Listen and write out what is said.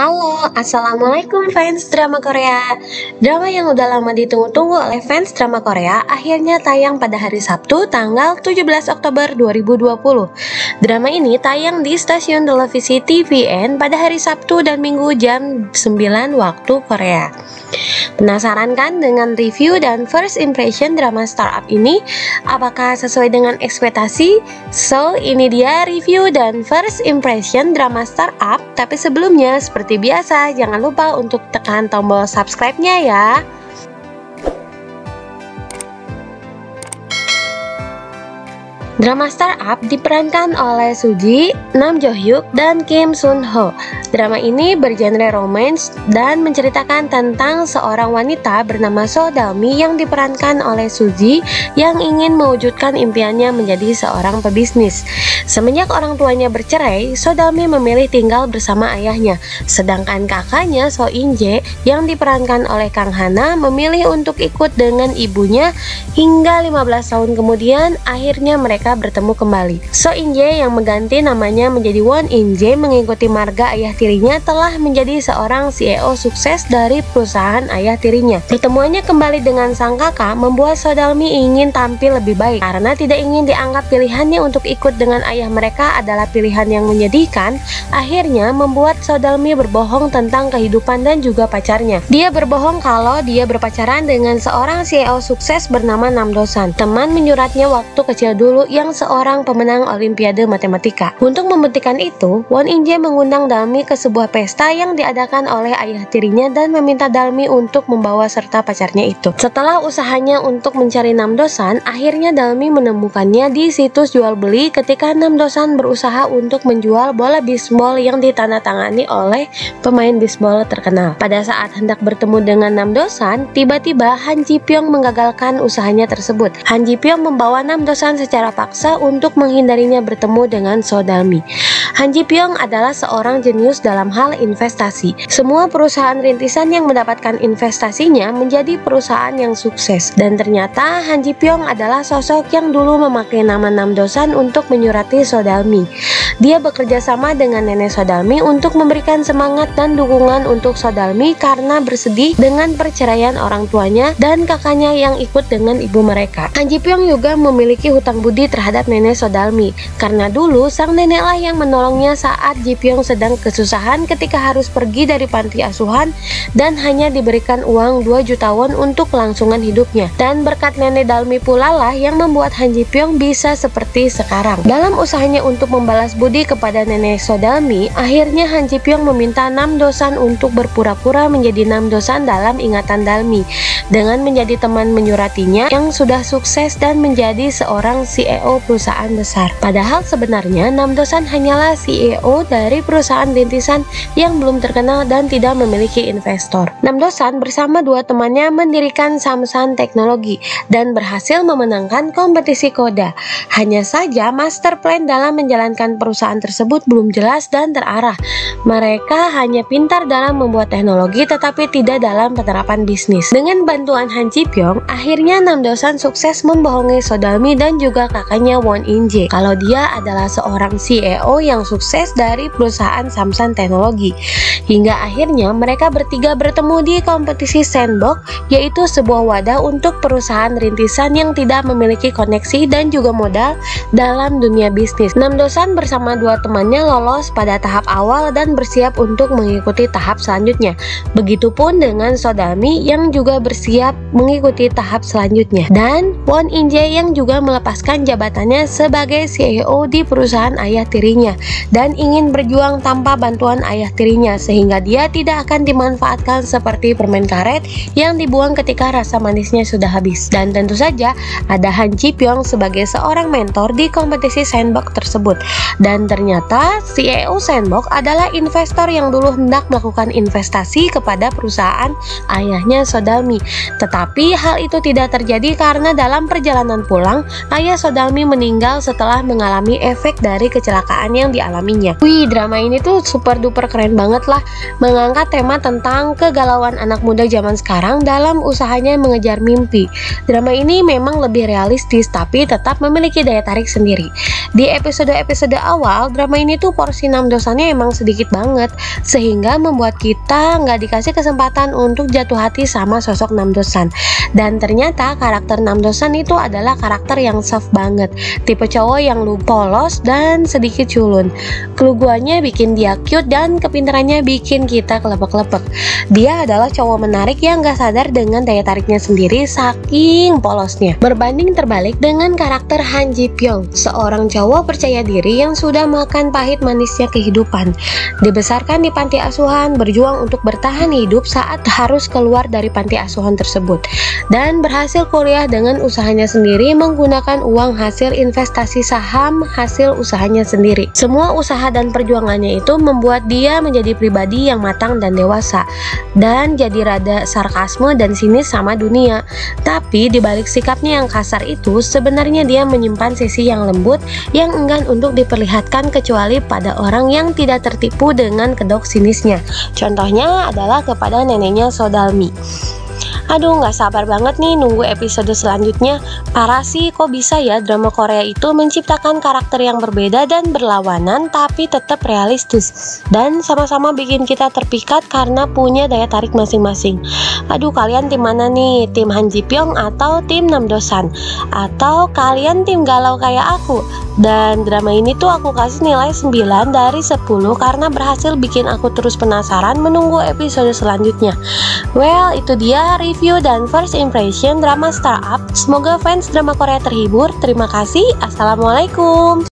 Halo, Assalamualaikum fans drama Korea. Drama yang udah lama ditunggu-tunggu oleh fans drama Korea akhirnya tayang pada hari Sabtu tanggal 17 Oktober 2020. Drama ini tayang di stasiun televisi TVN pada hari Sabtu dan Minggu jam 9 waktu Korea. Penasaran kan dengan review dan first impression drama startup ini? Apakah sesuai dengan ekspektasi? So, ini dia review dan first impression drama startup. Tapi sebelumnya, seperti biasa, jangan lupa untuk tekan tombol subscribe-nya ya. Drama startup diperankan oleh Suji, Nam Jo Hyuk, dan Kim Sun Ho. Drama ini bergenre romance dan menceritakan tentang seorang wanita bernama So Dalmi yang diperankan oleh Suji yang ingin mewujudkan impiannya menjadi seorang pebisnis. Semenjak orang tuanya bercerai, So Dalmi memilih tinggal bersama ayahnya, sedangkan kakaknya So In Jae yang diperankan oleh Kang Hana memilih untuk ikut dengan ibunya hingga 15 tahun kemudian akhirnya mereka bertemu kembali. So In Jae yang mengganti namanya menjadi Won In Jae mengikuti marga ayah tirinya telah menjadi seorang CEO sukses dari perusahaan ayah tirinya. Pertemuannya kembali dengan sang kakak membuat So Dalmi ingin tampil lebih baik karena tidak ingin dianggap pilihannya untuk ikut dengan ayah mereka adalah pilihan yang menyedihkan. Akhirnya membuat So Dalmi berbohong tentang kehidupan dan juga pacarnya. Dia berbohong kalau dia berpacaran dengan seorang CEO sukses bernama Nam Do San, teman menyuratnya waktu kecil dulu yang seorang pemenang Olimpiade Matematika. Untuk membuktikan itu, Won In Jae mengundang Dalmi ke sebuah pesta yang diadakan oleh ayah tirinya dan meminta Dalmi untuk membawa serta pacarnya itu. Setelah usahanya untuk mencari Nam Do San, akhirnya Dalmi menemukannya di situs jual beli ketika Nam Do San berusaha untuk menjual bola bisbol yang ditandatangani oleh pemain bisbol terkenal. Pada saat hendak bertemu dengan Nam Do San, tiba-tiba Han Ji Pyong menggagalkan usahanya tersebut. Han Ji Pyong membawa Nam Do San secara paksa untuk menghindarinya bertemu dengan So Dalmi. Han Ji Pyong adalah seorang jenius dalam hal investasi. Semua perusahaan rintisan yang mendapatkan investasinya menjadi perusahaan yang sukses. Dan ternyata Han Ji Pyong adalah sosok yang dulu memakai nama Nam Do San untuk menyurati So Dalmi. Dia bekerja sama dengan nenek So Dalmi untuk memberikan semangat dan dukungan untuk So Dalmi karena bersedih dengan perceraian orang tuanya dan kakaknya yang ikut dengan ibu mereka. Han Ji Pyong juga memiliki hutang budi terhadap nenek So Dalmi karena dulu sang neneklah yang menolongnya saat Ji Pyong sedang kesusahan ketika harus pergi dari panti asuhan dan hanya diberikan uang 2 juta won untuk kelangsungan hidupnya. Dan berkat nenek Dalmi pula lah yang membuat Han Ji Pyong bisa seperti sekarang. Dalam usahanya untuk membalas budi kepada nenek So Dalmi, akhirnya Han Ji Pyong meminta Nam Do San untuk berpura-pura menjadi Nam Do San dalam ingatan Dalmi dengan menjadi teman menyuratinya yang sudah sukses dan menjadi seorang CEO perusahaan besar. Padahal sebenarnya Nam Do San hanyalah CEO dari perusahaan rintisan yang belum terkenal dan tidak memiliki investor. Nam Do San bersama dua temannya mendirikan Samsung Teknologi dan berhasil memenangkan kompetisi Koda. Hanya saja master plan dalam menjalankan perusahaan tersebut belum jelas dan terarah. Mereka hanya pintar dalam membuat teknologi tetapi tidak dalam penerapan bisnis. Dengan bantuan Han Ji Pyong, akhirnya Nam Do San sukses membohongi So Dalmi dan juga kakaknya Won In Jae kalau dia adalah seorang CEO yang sukses dari perusahaan Samsung Teknologi. Hingga akhirnya mereka bertiga bertemu di kompetisi Sandbox, yaitu sebuah wadah untuk perusahaan rintisan yang tidak memiliki koneksi dan juga modal dalam dunia bisnis. Nam Do San bersama dua temannya lolos pada tahap awal dan bersiap untuk mengikuti tahap selanjutnya. Begitupun dengan So Dalmi yang juga bersiap mengikuti tahap selanjutnya. Dan Won In Jae yang juga melepaskan jabatannya sebagai CEO di perusahaan ayah tirinya dan ingin berjuang tanpa bantuan ayah tirinya sehingga dia tidak akan dimanfaatkan seperti permen karet yang dibuang ketika rasa manisnya sudah habis. Dan tentu saja ada Han Ji Pyong sebagai seorang mentor di kompetisi Sandbox tersebut. Dan ternyata CEO Sandbox adalah investor yang dulu hendak melakukan investasi kepada perusahaan ayahnya So Dalmi. Tetapi hal itu tidak terjadi karena dalam perjalanan pulang, ayah So Dalmi meninggal setelah mengalami efek dari kecelakaan yang dialaminya. Wih, drama ini tuh super duper keren banget lah. adalah mengangkat tema tentang kegalauan anak muda zaman sekarang dalam usahanya mengejar mimpi. Drama ini memang lebih realistis tapi tetap memiliki daya tarik sendiri. Di episode-episode awal, drama ini tuh porsi Namdosannya emang sedikit banget, sehingga membuat kita nggak dikasih kesempatan untuk jatuh hati sama sosok Namdosan. Dan ternyata karakter Namdosan itu adalah karakter yang soft banget, tipe cowok yang polos dan sedikit culun. Keluguannya bikin dia cute dan kepintarannya bikin kita kelepek-kelepek. Dia adalah cowok menarik yang nggak sadar dengan daya tariknya sendiri saking polosnya. Berbanding terbalik dengan karakter Han Ji Pyong, seorang cowok percaya diri yang sudah makan pahit manisnya kehidupan. Dibesarkan di panti asuhan, berjuang untuk bertahan hidup saat harus keluar dari panti asuhan tersebut, dan berhasil kuliah dengan usahanya sendiri menggunakan uang hasil investasi saham hasil usahanya sendiri. Semua usaha dan perjuangannya itu membuat dia menjadi pribadi yang matang dan dewasa, dan jadi rada sarkasme dan sinis sama dunia. Tapi dibalik sikapnya yang kasar itu, sebenarnya dia menyimpan sisi yang lembut yang enggan untuk diperlihatkan kecuali pada orang yang tidak tertipu dengan kedok sinisnya. Contohnya adalah kepada neneknya Sodalmi. Aduh, nggak sabar banget nih nunggu episode selanjutnya. Parah sih, kok bisa ya drama Korea itu menciptakan karakter yang berbeda dan berlawanan tapi tetap realistis, dan sama-sama bikin kita terpikat karena punya daya tarik masing-masing. Aduh, kalian tim mana nih? Tim Han Ji Pyong atau tim Namdosan? Atau kalian tim galau kayak aku? Dan drama ini tuh aku kasih nilai 9 dari 10 karena berhasil bikin aku terus penasaran menunggu episode selanjutnya. Well, itu dia review dan first impression drama Startup. Semoga fans drama Korea terhibur. Terima kasih. Assalamualaikum.